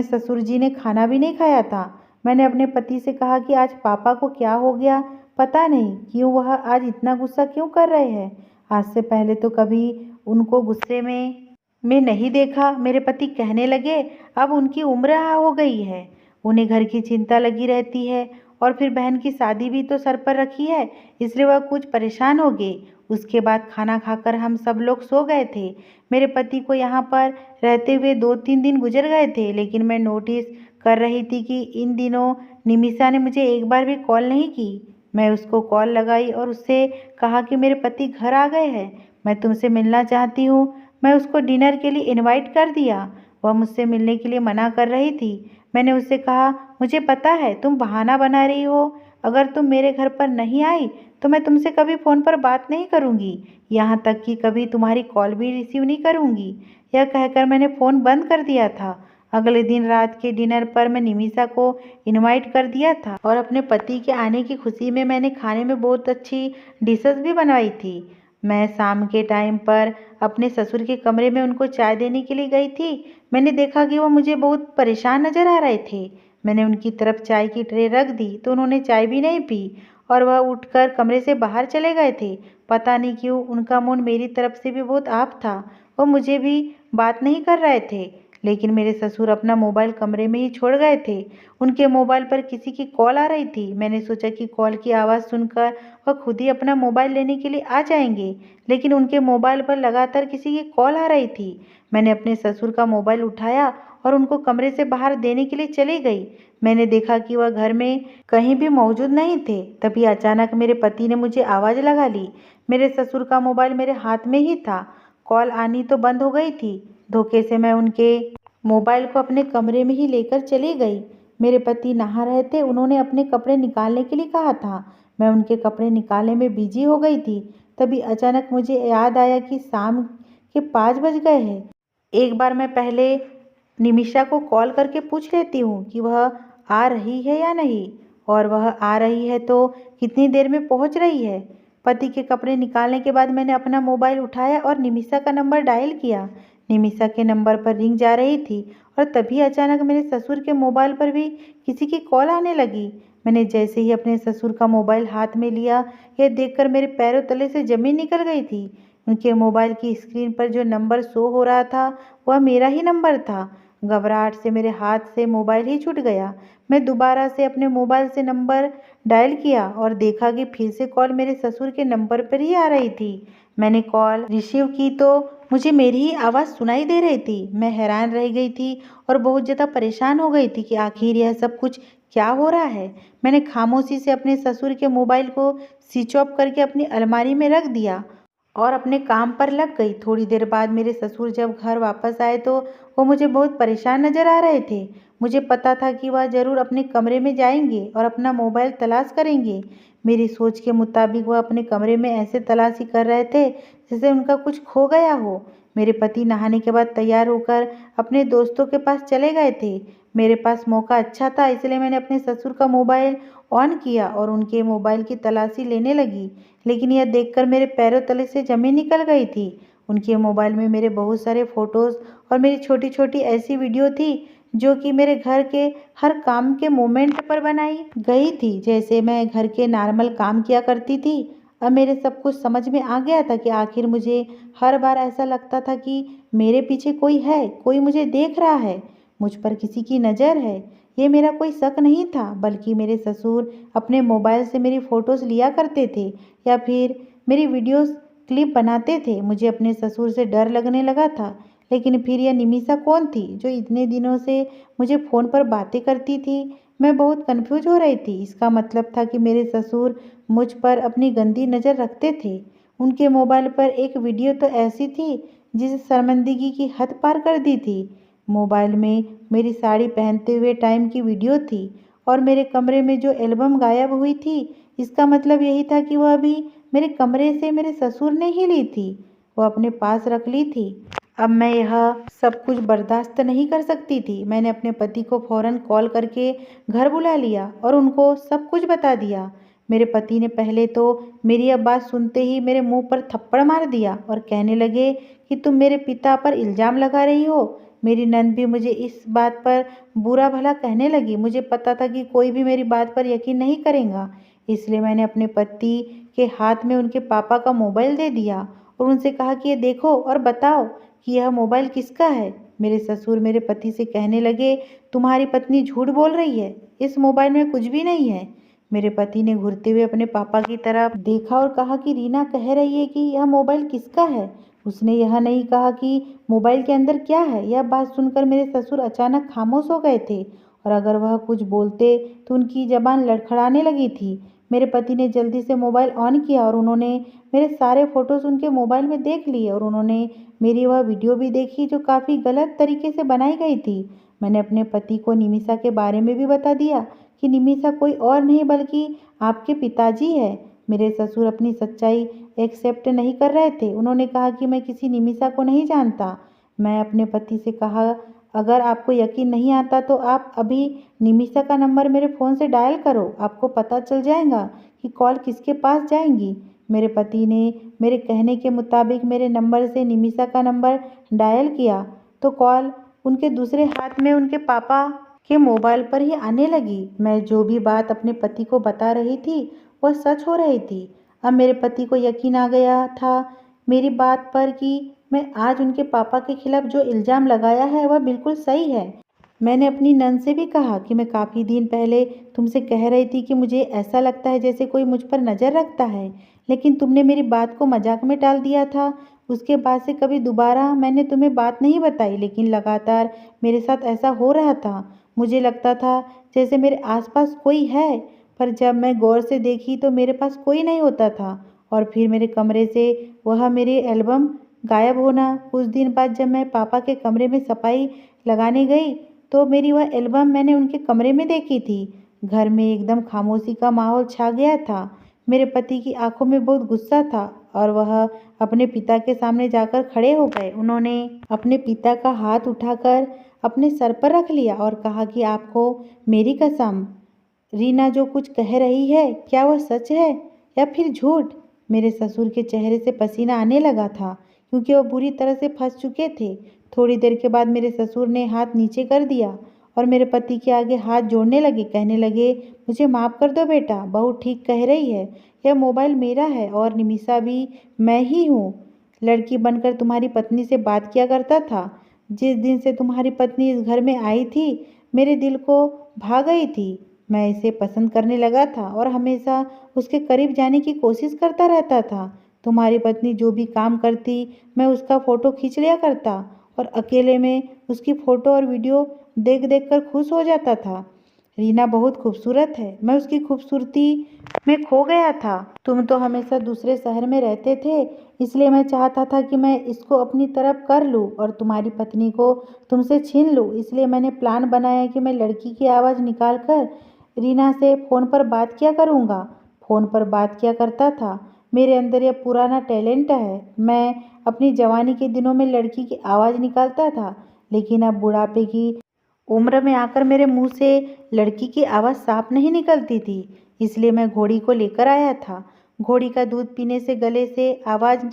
ससुर जी ने खाना भी नहीं खाया था। मैंने अपने पति से कहा कि आज पापा को क्या हो गया, पता नहीं क्यों वह आज इतना गुस्सा क्यों कर रहे हैं। आज से पहले तो कभी उनको गुस्से में नहीं देखा। मेरे पति कहने लगे, अब उनकी उम्र हो गई है, उन्हें घर की चिंता लगी रहती है, और फिर बहन की शादी भी तो सर पर रखी है, इसलिए वह कुछ परेशान हो गए। उसके बाद खाना खाकर हम सब लोग सो गए थे। मेरे पति को यहाँ पर रहते हुए 2-3 दिन गुजर गए थे, लेकिन मैं नोटिस कर रही थी कि इन दिनों निमिषा ने मुझे एक बार भी कॉल नहीं की। मैं उसको कॉल लगाई और उससे कहा कि मेरे पति घर आ गए हैं, मैं तुमसे मिलना चाहती हूँ। मैं उसको डिनर के लिए इनवाइट कर दिया। वह मुझसे मिलने के लिए मना कर रही थी। मैंने उससे कहा, मुझे पता है तुम बहाना बना रही हो। अगर तुम मेरे घर पर नहीं आई तो मैं तुमसे कभी फ़ोन पर बात नहीं करूंगी, यहाँ तक कि कभी तुम्हारी कॉल भी रिसीव नहीं करूंगी। यह कहकर मैंने फ़ोन बंद कर दिया था। अगले दिन रात के डिनर पर मैं निमिषा को इनवाइट कर दिया था, और अपने पति के आने की खुशी में मैंने खाने में बहुत अच्छी डिशेस भी बनवाई थी। मैं शाम के टाइम पर अपने ससुर के कमरे में उनको चाय देने के लिए गई थी। मैंने देखा कि वो मुझे बहुत परेशान नजर आ रहे थे। मैंने उनकी तरफ चाय की ट्रे रख दी तो उन्होंने चाय भी नहीं पी, और वह उठकर कमरे से बाहर चले गए थे। पता नहीं क्यों उनका मूड मेरी तरफ से भी बहुत ऑफ था। वो मुझे भी बात नहीं कर रहे थे। लेकिन मेरे ससुर अपना मोबाइल कमरे में ही छोड़ गए थे। उनके मोबाइल पर किसी की कॉल आ रही थी। मैंने सोचा कि कॉल की आवाज़ सुनकर वह खुद ही अपना मोबाइल लेने के लिए आ जाएंगे, लेकिन उनके मोबाइल पर लगातार किसी की कॉल आ रही थी। मैंने अपने ससुर का मोबाइल उठाया और उनको कमरे से बाहर देने के लिए चली गई। मैंने देखा कि वह घर में कहीं भी मौजूद नहीं थे। तभी अचानक मेरे पति ने मुझे आवाज़ लगा ली। मेरे ससुर का मोबाइल मेरे हाथ में ही था। कॉल आनी तो बंद हो गई थी। धोखे से मैं उनके मोबाइल को अपने कमरे में ही लेकर चली गई। मेरे पति नहा रहे थे, उन्होंने अपने कपड़े निकालने के लिए कहा था। मैं उनके कपड़े निकालने में बिजी हो गई थी। तभी अचानक मुझे याद आया कि शाम के 5 बज गए हैं। एक बार मैं पहले निमिषा को कॉल करके पूछ लेती हूँ कि वह आ रही है या नहीं, और वह आ रही है तो कितनी देर में पहुँच रही है। पति के कपड़े निकालने के बाद मैंने अपना मोबाइल उठाया और निमिषा का नंबर डायल किया। निमिषा के नंबर पर रिंग जा रही थी और तभी अचानक मेरे ससुर के मोबाइल पर भी किसी की कॉल आने लगी। मैंने जैसे ही अपने ससुर का मोबाइल हाथ में लिया, यह देखकर मेरे पैरों तले से ज़मीन निकल गई थी। उनके मोबाइल की स्क्रीन पर जो नंबर शो हो रहा था, वह मेरा ही नंबर था। घबराहट से मेरे हाथ से मोबाइल ही छूट गया। मैं दोबारा से अपने मोबाइल से नंबर डायल किया और देखा कि फिर से कॉल मेरे ससुर के नंबर पर ही आ रही थी। मैंने कॉल रिसीव की तो मुझे मेरी ही आवाज़ सुनाई दे रही थी। मैं हैरान रह गई थी और बहुत ज़्यादा परेशान हो गई थी कि आखिर यह सब कुछ क्या हो रहा है। मैंने खामोशी से अपने ससुर के मोबाइल को स्विच ऑफ करके अपनी अलमारी में रख दिया और अपने काम पर लग गई। थोड़ी देर बाद मेरे ससुर जब घर वापस आए तो वो मुझे बहुत परेशान नज़र आ रहे थे। मुझे पता था कि वह ज़रूर अपने कमरे में जाएंगे और अपना मोबाइल तलाश करेंगे। मेरी सोच के मुताबिक वह अपने कमरे में ऐसे तलाशी कर रहे थे जैसे उनका कुछ खो गया हो। मेरे पति नहाने के बाद तैयार होकर अपने दोस्तों के पास चले गए थे। मेरे पास मौका अच्छा था, इसलिए मैंने अपने ससुर का मोबाइल ऑन किया और उनके मोबाइल की तलाशी लेने लगी। लेकिन यह देखकर मेरे पैरों तले से ज़मीन निकल गई थी। उनके मोबाइल में मेरे बहुत सारे फ़ोटोज़ और मेरी छोटी-छोटी ऐसी वीडियो थी जो कि मेरे घर के हर काम के मोमेंट पर बनाई गई थी, जैसे मैं घर के नॉर्मल काम किया करती थी। अब मेरे सब कुछ समझ में आ गया था कि आखिर मुझे हर बार ऐसा लगता था कि मेरे पीछे कोई है, कोई मुझे देख रहा है, मुझ पर किसी की नज़र है। ये मेरा कोई शक नहीं था, बल्कि मेरे ससुर अपने मोबाइल से मेरी फ़ोटोज़ लिया करते थे या फिर मेरी वीडियोस क्लिप बनाते थे। मुझे अपने ससुर से डर लगने लगा था, लेकिन फिर यह निमिषा कौन थी जो इतने दिनों से मुझे फ़ोन पर बातें करती थी। मैं बहुत कंफ्यूज हो रही थी। इसका मतलब था कि मेरे ससुर मुझ पर अपनी गंदी नज़र रखते थे। उनके मोबाइल पर एक वीडियो तो ऐसी थी जिसे शर्मिंदगी की हद पार कर दी थी। मोबाइल में मेरी साड़ी पहनते हुए टाइम की वीडियो थी और मेरे कमरे में जो एल्बम गायब हुई थी, इसका मतलब यही था कि वह अभी मेरे कमरे से मेरे ससुर ने ही ली थी, वो अपने पास रख ली थी। अब मैं यह सब कुछ बर्दाश्त नहीं कर सकती थी। मैंने अपने पति को फ़ौरन कॉल करके घर बुला लिया और उनको सब कुछ बता दिया। मेरे पति ने पहले तो मेरी यह बात सुनते ही मेरे मुंह पर थप्पड़ मार दिया और कहने लगे कि तुम मेरे पिता पर इल्ज़ाम लगा रही हो। मेरी नंद भी मुझे इस बात पर बुरा भला कहने लगी। मुझे पता था कि कोई भी मेरी बात पर यकीन नहीं करेगा, इसलिए मैंने अपने पति के हाथ में उनके पापा का मोबाइल दे दिया और उनसे कहा कि ये देखो और बताओ कि यह मोबाइल किसका है। मेरे ससुर मेरे पति से कहने लगे, तुम्हारी पत्नी झूठ बोल रही है, इस मोबाइल में कुछ भी नहीं है। मेरे पति ने घूरते हुए अपने पापा की तरफ देखा और कहा कि रीना कह रही है कि यह मोबाइल किसका है, उसने यह नहीं कहा कि मोबाइल के अंदर क्या है। यह बात सुनकर मेरे ससुर अचानक खामोश हो गए थे और अगर वह कुछ बोलते तो उनकी जबान लड़खड़ाने लगी थी। मेरे पति ने जल्दी से मोबाइल ऑन किया और उन्होंने मेरे सारे फ़ोटोज़ उनके मोबाइल में देख लिए और उन्होंने मेरी वह वीडियो भी देखी जो काफ़ी गलत तरीके से बनाई गई थी। मैंने अपने पति को निमिषा के बारे में भी बता दिया कि निमिषा कोई और नहीं बल्कि आपके पिताजी है। मेरे ससुर अपनी सच्चाई एक्सेप्ट नहीं कर रहे थे। उन्होंने कहा कि मैं किसी निमिषा को नहीं जानता। मैं अपने पति से कहा, अगर आपको यकीन नहीं आता तो आप अभी निमिषा का नंबर मेरे फ़ोन से डायल करो, आपको पता चल जाएगा कि कॉल किसके पास जाएंगी। मेरे पति ने मेरे कहने के मुताबिक मेरे नंबर से निमिषा का नंबर डायल किया तो कॉल उनके दूसरे हाथ में उनके पापा के मोबाइल पर ही आने लगी। मैं जो भी बात अपने पति को बता रही थी वह सच हो रही थी। अब मेरे पति को यकीन आ गया था मेरी बात पर कि मैं आज उनके पापा के खिलाफ जो इल्ज़ाम लगाया है वह बिल्कुल सही है। मैंने अपनी नंद से भी कहा कि मैं काफ़ी दिन पहले तुमसे कह रही थी कि मुझे ऐसा लगता है जैसे कोई मुझ पर नज़र रखता है, लेकिन तुमने मेरी बात को मजाक में टाल दिया था। उसके बाद से कभी दोबारा मैंने तुम्हें बात नहीं बताई, लेकिन लगातार मेरे साथ ऐसा हो रहा था। मुझे लगता था जैसे मेरे आसपास कोई है, पर जब मैं गौर से देखी तो मेरे पास कोई नहीं होता था। और फिर मेरे कमरे से वह मेरे एल्बम गायब होना। कुछ दिन बाद जब मैं पापा के कमरे में सफाई लगाने गई तो मेरी वह एल्बम मैंने उनके कमरे में देखी थी। घर में एकदम खामोशी का माहौल छा गया था। मेरे पति की आंखों में बहुत गुस्सा था और वह अपने पिता के सामने जाकर खड़े हो गए। उन्होंने अपने पिता का हाथ उठाकर अपने सर पर रख लिया और कहा कि आपको मेरी कसम, रीना जो कुछ कह रही है क्या वह सच है या फिर झूठ। मेरे ससुर के चेहरे से पसीना आने लगा था क्योंकि वह बुरी तरह से फंस चुके थे। थोड़ी देर के बाद मेरे ससुर ने हाथ नीचे कर दिया और मेरे पति के आगे हाथ जोड़ने लगे। कहने लगे, मुझे माफ़ कर दो बेटा, बहू ठीक कह रही है, यह मोबाइल मेरा है और निमिषा भी मैं ही हूँ। लड़की बनकर तुम्हारी पत्नी से बात किया करता था। जिस दिन से तुम्हारी पत्नी इस घर में आई थी, मेरे दिल को भा गई थी। मैं इसे पसंद करने लगा था और हमेशा उसके करीब जाने की कोशिश करता रहता था। तुम्हारी पत्नी जो भी काम करती, मैं उसका फ़ोटो खींच लिया करता और अकेले में उसकी फ़ोटो और वीडियो देख देख कर खुश हो जाता था। रीना बहुत खूबसूरत है, मैं उसकी खूबसूरती में खो गया था। तुम तो हमेशा दूसरे शहर में रहते थे, इसलिए मैं चाहता था कि मैं इसको अपनी तरफ कर लूं और तुम्हारी पत्नी को तुमसे छीन लूं। इसलिए मैंने प्लान बनाया कि मैं लड़की की आवाज़ निकाल कर रीना से फ़ोन पर बात किया करूँगा। फ़ोन पर बात किया करता था। मेरे अंदर यह पुराना टैलेंट है। मैं अपनी जवानी के दिनों में लड़की की आवाज़ निकालता था, लेकिन अब बुढ़ापे की उम्र में आकर मेरे मुंह से लड़की की आवाज़ साफ नहीं निकलती थी। इसलिए मैं घोड़ी को लेकर आया था। घोड़ी का दूध पीने से गले से आवाज़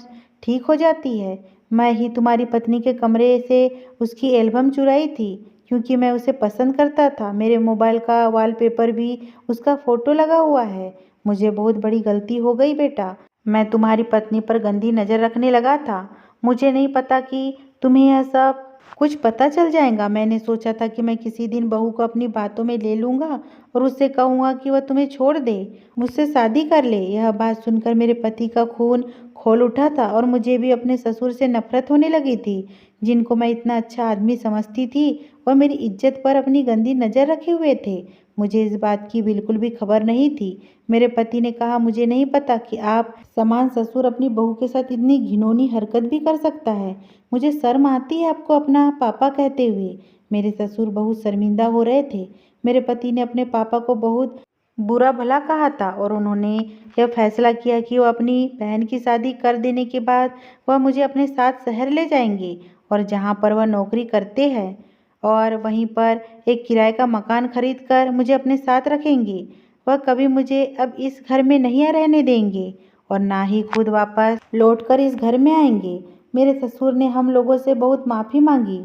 ठीक हो जाती है। मैं ही तुम्हारी पत्नी के कमरे से उसकी एल्बम चुराई थी, क्योंकि मैं उसे पसंद करता था। मेरे मोबाइल का वॉलपेपर भी उसका फ़ोटो लगा हुआ है। मुझे बहुत बड़ी गलती हो गई बेटा। मैं तुम्हारी पत्नी पर गंदी नज़र रखने लगा था। मुझे नहीं पता कि तुम्हें यह सब कुछ पता चल जाएगा। मैंने सोचा था कि मैं किसी दिन बहू को अपनी बातों में ले लूँगा और उससे कहूँगा कि वह तुम्हें छोड़ दे, मुझसे शादी कर ले। यह बात सुनकर मेरे पति का खून खौल उठा था और मुझे भी अपने ससुर से नफरत होने लगी थी। जिनको मैं इतना अच्छा आदमी समझती थी, वह मेरी इज्जत पर अपनी गंदी नज़र रखे हुए थे। मुझे इस बात की बिल्कुल भी खबर नहीं थी। मेरे पति ने कहा, मुझे नहीं पता कि आप समान ससुर अपनी बहू के साथ इतनी घिनौनी हरकत भी कर सकता है। मुझे शर्म आती है आपको अपना पापा कहते हुए। मेरे ससुर बहुत शर्मिंदा हो रहे थे। मेरे पति ने अपने पापा को बहुत बुरा भला कहा था और उन्होंने यह फैसला किया कि वह अपनी बहन की शादी कर देने के बाद वह मुझे अपने साथ शहर ले जाएंगे और जहाँ पर वह नौकरी करते हैं और वहीं पर एक किराए का मकान खरीद कर मुझे अपने साथ रखेंगे। वह कभी मुझे अब इस घर में नहीं रहने देंगे और ना ही खुद वापस लौटकर इस घर में आएंगे। मेरे ससुर ने हम लोगों से बहुत माफ़ी मांगी,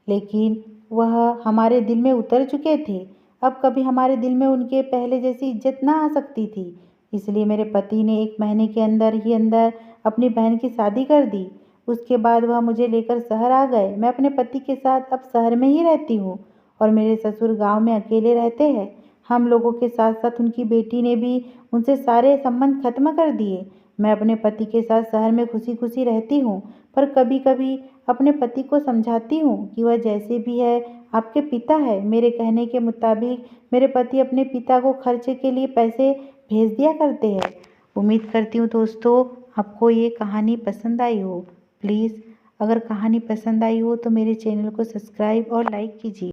लेकिन वह हमारे दिल में उतर चुके थे। अब कभी हमारे दिल में उनके पहले जैसी इज्जत ना आ सकती थी। इसलिए मेरे पति ने 1 महीने के अंदर अपनी बहन की शादी कर दी। उसके बाद वह मुझे लेकर शहर आ गए। मैं अपने पति के साथ अब शहर में ही रहती हूँ और मेरे ससुर गांव में अकेले रहते हैं। हम लोगों के साथ साथ उनकी बेटी ने भी उनसे सारे संबंध खत्म कर दिए। मैं अपने पति के साथ शहर में खुशी खुशी रहती हूँ, पर कभी कभी अपने पति को समझाती हूँ कि वह जैसे भी है आपके पिता है। मेरे कहने के मुताबिक मेरे पति अपने पिता को खर्चे के लिए पैसे भेज दिया करते हैं। उम्मीद करती हूँ दोस्तों आपको ये कहानी पसंद आई हो। प्लीज़ अगर कहानी पसंद आई हो तो मेरे चैनल को सब्सक्राइब और लाइक कीजिए।